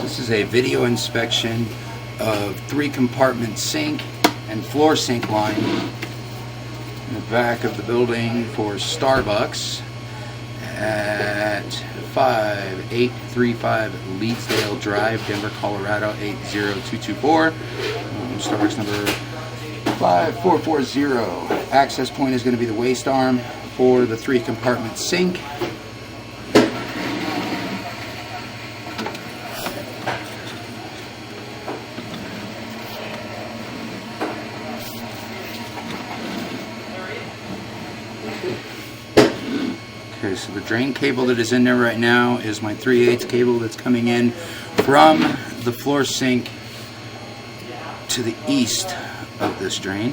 This is a video inspection of 3-compartment sink and floor sink line in the back of the building for Starbucks at 5835 Leetsdale Drive, Denver, Colorado 80224. Starbucks number 5440. Access point is going to be the waste arm for the 3-compartment sink. Okay, so the drain cable that is in there right now is my 3/8 cable that's coming in from the floor sink to the east of this drain.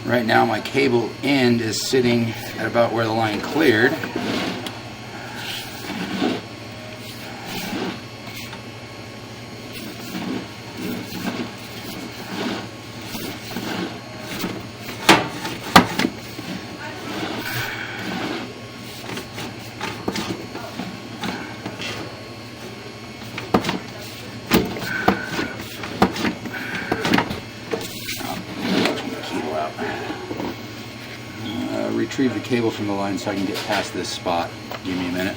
Right now my cable end is sitting at about where the line cleared. Retrieve the cable from the line so I can get past this spot. Give me a minute.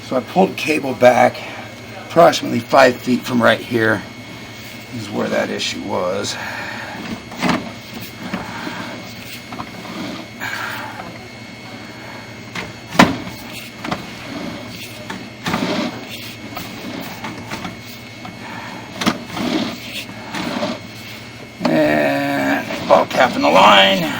So I pulled cable back approximately 5 feet from right here. This is where that issue was. And bottle cap in the line.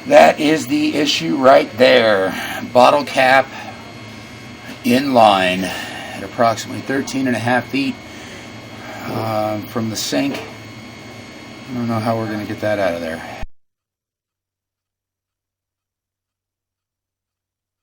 That is the issue right there. Bottle cap in line at approximately 13.5 feet from the sink. I don't know how we're going to get that out of there.